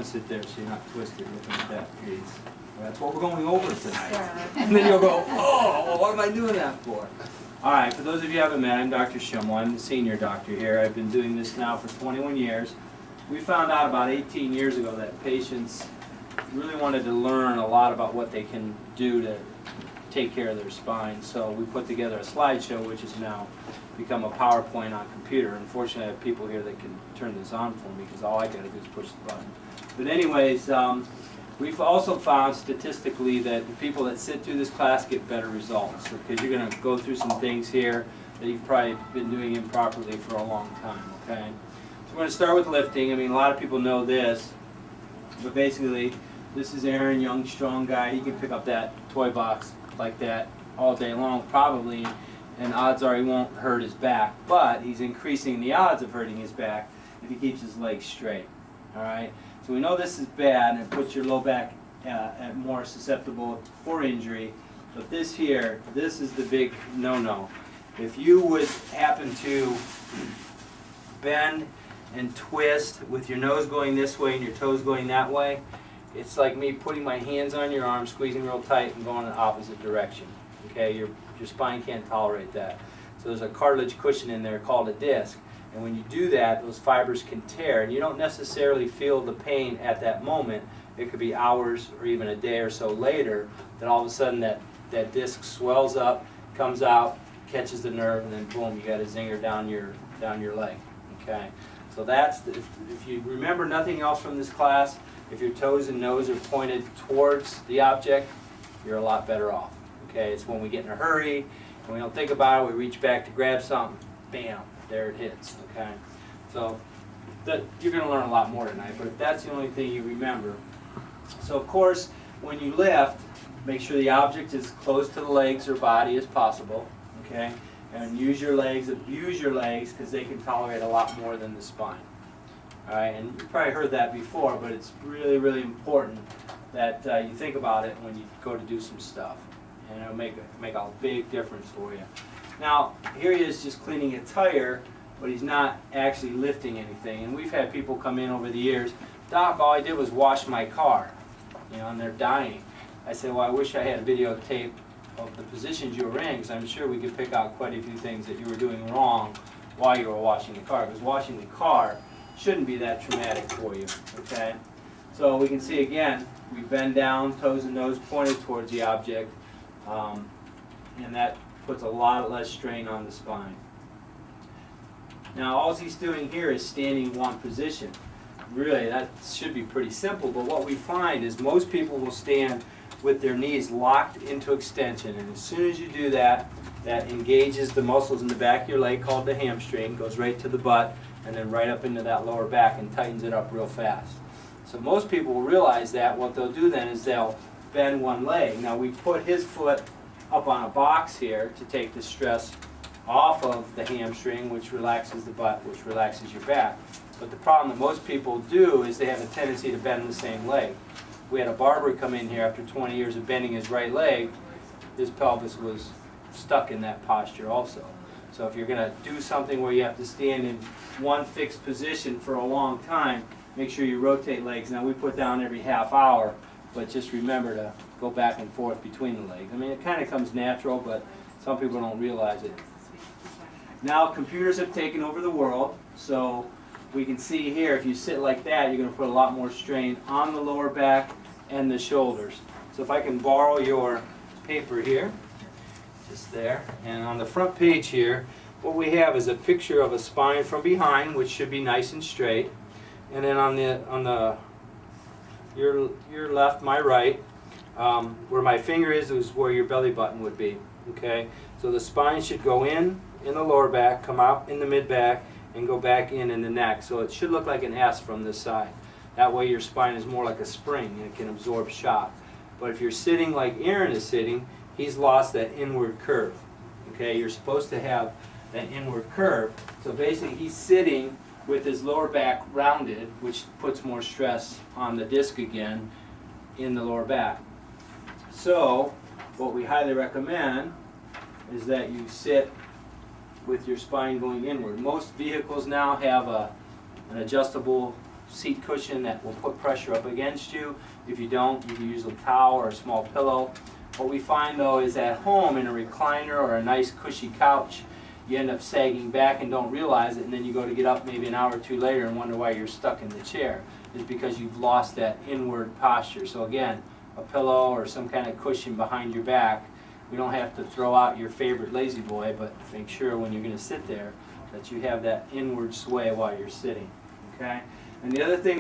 to sit there so you're not twisted looking at that piece. That's what we're going over tonight. And then you'll go, oh, well, what am I doing that for? All right, for those of you who haven't met, I'm Dr. Schimmel. I'm the senior doctor here. I've been doing this now for 21 years. We found out about 18 years ago that patients really wanted to learn a lot about what they can do to take care of their spine. So we put together a slideshow, which has now become a PowerPoint on computer. Unfortunately, I have people here that can turn this on for me because all I got to do is push the button. But anyways, we've also found statistically that the people that sit through this class get better results, because you're going to go through some things here that you've probably been doing improperly for a long time, okay? So we're going to start with lifting. I mean, a lot of people know this, but basically, this is Aaron, young, strong guy. He can pick up that toy box like that all day long, probably, and odds are he won't hurt his back, but he's increasing the odds of hurting his back if he keeps his legs straight, all right? So we know this is bad, and it puts your low back at more susceptible for injury. But this here, this is the big no-no. If you would happen to bend and twist with your nose going this way and your toes going that way, it's like me putting my hands on your arm, squeezing real tight, and going in the opposite direction. Okay, your spine can't tolerate that. So there's a cartilage cushion in there called a disc. And when you do that, those fibers can tear, and you don't necessarily feel the pain at that moment. It could be hours or even a day or so later that all of a sudden that disc swells up, comes out, catches the nerve, and then boom, you got a zinger down your leg. Okay, so that's if you remember nothing else from this class, if your toes and nose are pointed towards the object, you're a lot better off. Okay, it's when we get in a hurry and we don't think about it, we reach back to grab something, bam, there it hits. Okay, so you're going to learn a lot more tonight, but if that's the only thing you remember. So of course, when you lift, make sure the object is close to the legs or body as possible. Okay, and use your legs, abuse your legs, because they can tolerate a lot more than the spine. All right, and you've probably heard that before, but it's really, really important that you think about it when you go to do some stuff, and it'll make a big difference for you. Now, here he is just cleaning a tire, but he's not actually lifting anything. And we've had people come in over the years, Doc, all I did was wash my car, you know, and they're dying. I said, well, I wish I had a videotape of the positions you were in, because I'm sure we could pick out quite a few things that you were doing wrong while you were washing the car, because washing the car shouldn't be that traumatic for you, okay? So we can see again, we bend down, toes and nose pointed towards the object, and that puts a lot less strain on the spine. Now all he's doing here is standing in one position. Really, that should be pretty simple, but what we find is most people will stand with their knees locked into extension, and as soon as you do that, that engages the muscles in the back of your leg called the hamstring, goes right to the butt, and then right up into that lower back and tightens it up real fast. So most people will realize that. What they'll do then is they'll bend one leg. Now we put his foot up on a box here to take the stress off of the hamstring, which relaxes the butt, which relaxes your back. But the problem that most people do is they have a tendency to bend the same leg. We had a barber come in here after 20 years of bending his right leg. His pelvis was stuck in that posture also. So if you're going to do something where you have to stand in one fixed position for a long time, make sure you rotate legs. Now we put down every half hour, but just remember to go back and forth between the legs. I mean, it kind of comes natural, but some people don't realize it. Now computers have taken over the world, so we can see here, if you sit like that, you're going to put a lot more strain on the lower back and the shoulders. So if I can borrow your paper here, just there, and on the front page here, what we have is a picture of a spine from behind, which should be nice and straight, and then on your left, my right, where my finger is where your belly button would be. Okay, so the spine should go in the lower back, come out in the mid back, and go back in the neck. So it should look like an S from this side. That way your spine is more like a spring and it can absorb shock. But if you're sitting like Aaron is sitting, he's lost that inward curve. Okay, you're supposed to have that inward curve. So basically he's sitting with his lower back rounded, which puts more stress on the disc again in the lower back. So what we highly recommend is that you sit with your spine going inward. Most vehicles now have an adjustable seat cushion that will put pressure up against you. If you don't, you can use a towel or a small pillow. What we find though is at home in a recliner or a nice cushy couch, you end up sagging back and don't realize it, and then you go to get up maybe an hour or two later and wonder why you're stuck in the chair. It's because you've lost that inward posture. So again, a pillow or some kind of cushion behind your back. We don't have to throw out your favorite lazy boy, but make sure when you're going to sit there that you have that inward sway while you're sitting. Okay? And the other thing